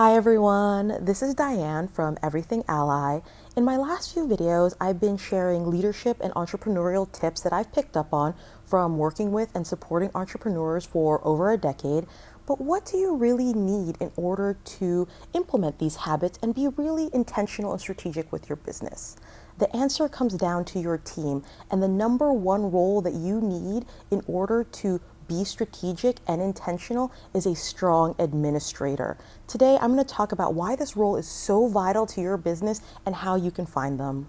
Hi everyone, this is Diane from Everything Ally. In my last few videos, I've been sharing leadership and entrepreneurial tips that I've picked up on from working with and supporting entrepreneurs for over a decade. But what do you really need in order to implement these habits and be really intentional and strategic with your business? The answer comes down to your team, and the number one role that you need in order to be strategic and intentional is a strong administrator. Today, I'm going to talk about why this role is so vital to your business and how you can find them.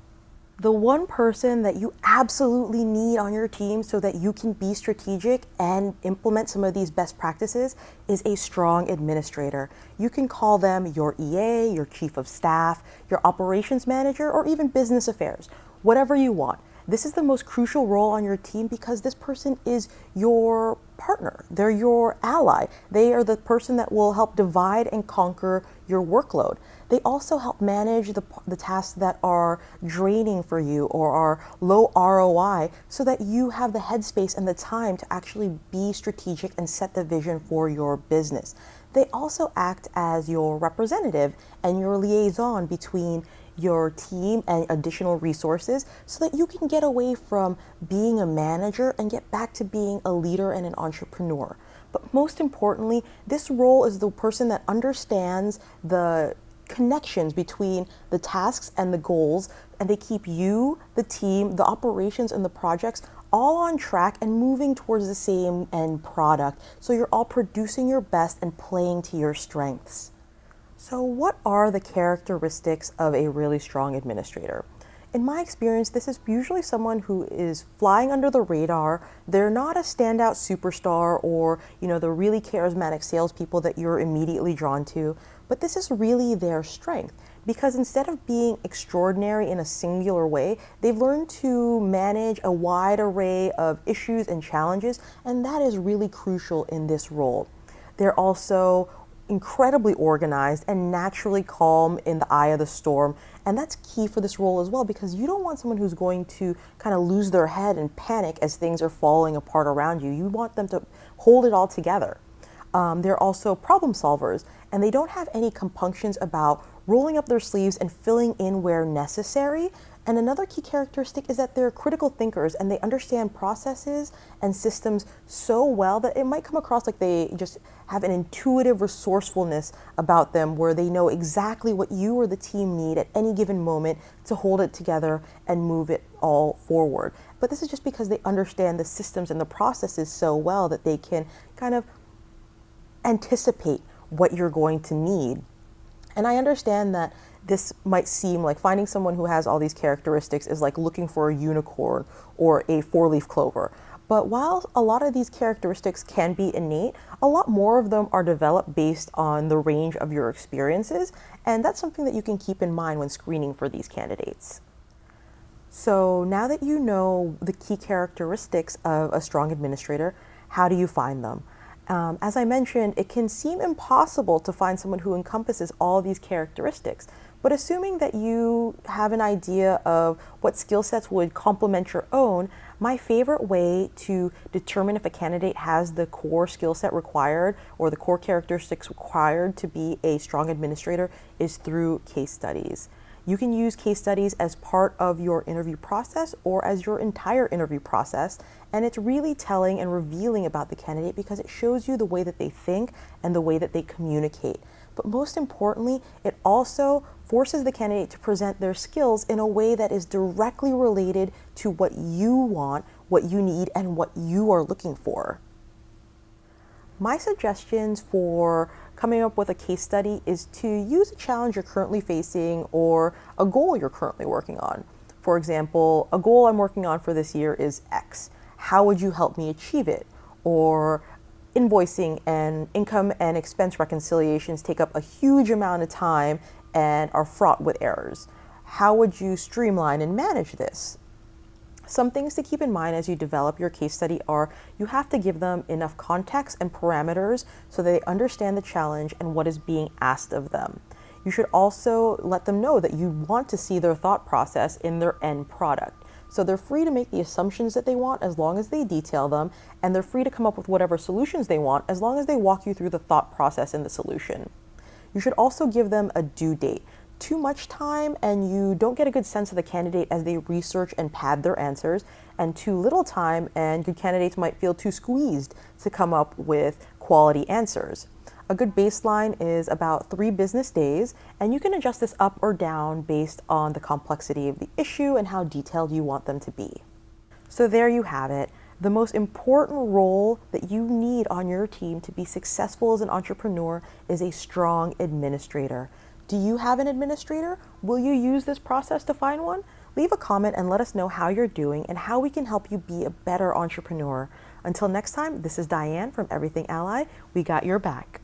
The one person that you absolutely need on your team so that you can be strategic and implement some of these best practices is a strong administrator. You can call them your EA, your chief of staff, your operations manager, or even business affairs, whatever you want. This is the most crucial role on your team because this person is your partner. They're your ally. They are the person that will help divide and conquer your workload. They also help manage the tasks that are draining for you or are low ROI so that you have the headspace and the time to actually be strategic and set the vision for your business. They also act as your representative and your liaison between your team and additional resources so that you can get away from being a manager and get back to being a leader and an entrepreneur. But most importantly, this role is the person that understands the connections between the tasks and the goals, and they keep you, the team, the operations, and the projects all on track and moving towards the same end product. So you're all producing your best and playing to your strengths. So what are the characteristics of a really strong administrator? In my experience, this is usually someone who is flying under the radar. They're not a standout superstar or, the really charismatic salespeople that you're immediately drawn to, but this is really their strength because instead of being extraordinary in a singular way, they've learned to manage a wide array of issues and challenges, and that is really crucial in this role. They're also incredibly organized and naturally calm in the eye of the storm. And that's key for this role as well because you don't want someone who's going to kind of lose their head and panic as things are falling apart around you. You want them to hold it all together. They're also problem solvers, and they don't have any compunctions about rolling up their sleeves and filling in where necessary. And another key characteristic is that they're critical thinkers and they understand processes and systems so well that it might come across like they just have an intuitive resourcefulness about them where they know exactly what you or the team need at any given moment to hold it together and move it all forward. But this is just because they understand the systems and the processes so well that they can kind of anticipate what you're going to need. And I understand that this might seem like finding someone who has all these characteristics is like looking for a unicorn or a four-leaf clover. But while a lot of these characteristics can be innate, a lot more of them are developed based on the range of your experiences, and that's something that you can keep in mind when screening for these candidates. So now that you know the key characteristics of a strong administrator, how do you find them? As I mentioned, it can seem impossible to find someone who encompasses all these characteristics, but assuming that you have an idea of what skill sets would complement your own, my favorite way to determine if a candidate has the core skill set required or the core characteristics required to be a strong administrator is through case studies. You can use case studies as part of your interview process or as your entire interview process, and it's really telling and revealing about the candidate because it shows you the way that they think and the way that they communicate. But most importantly, it also forces the candidate to present their skills in a way that is directly related to what you want, what you need, and what you are looking for. My suggestions for coming up with a case study is to use a challenge you're currently facing or a goal you're currently working on. For example, a goal I'm working on for this year is X. How would you help me achieve it? Or invoicing and income and expense reconciliations take up a huge amount of time and are fraught with errors. How would you streamline and manage this? Some things to keep in mind as you develop your case study are you have to give them enough context and parameters so that they understand the challenge and what is being asked of them. You should also let them know that you want to see their thought process in their end product. So they're free to make the assumptions that they want as long as they detail them, and they're free to come up with whatever solutions they want as long as they walk you through the thought process and the solution. You should also give them a due date. Too much time and you don't get a good sense of the candidate as they research and pad their answers, and too little time and good candidates might feel too squeezed to come up with quality answers. A good baseline is about 3 business days, and you can adjust this up or down based on the complexity of the issue and how detailed you want them to be. So there you have it. The most important role that you need on your team to be successful as an entrepreneur is a strong administrator. Do you have an administrator? Will you use this process to find one? Leave a comment and let us know how you're doing and how we can help you be a better entrepreneur. Until next time, this is Diane from Everything Ally. We got your back.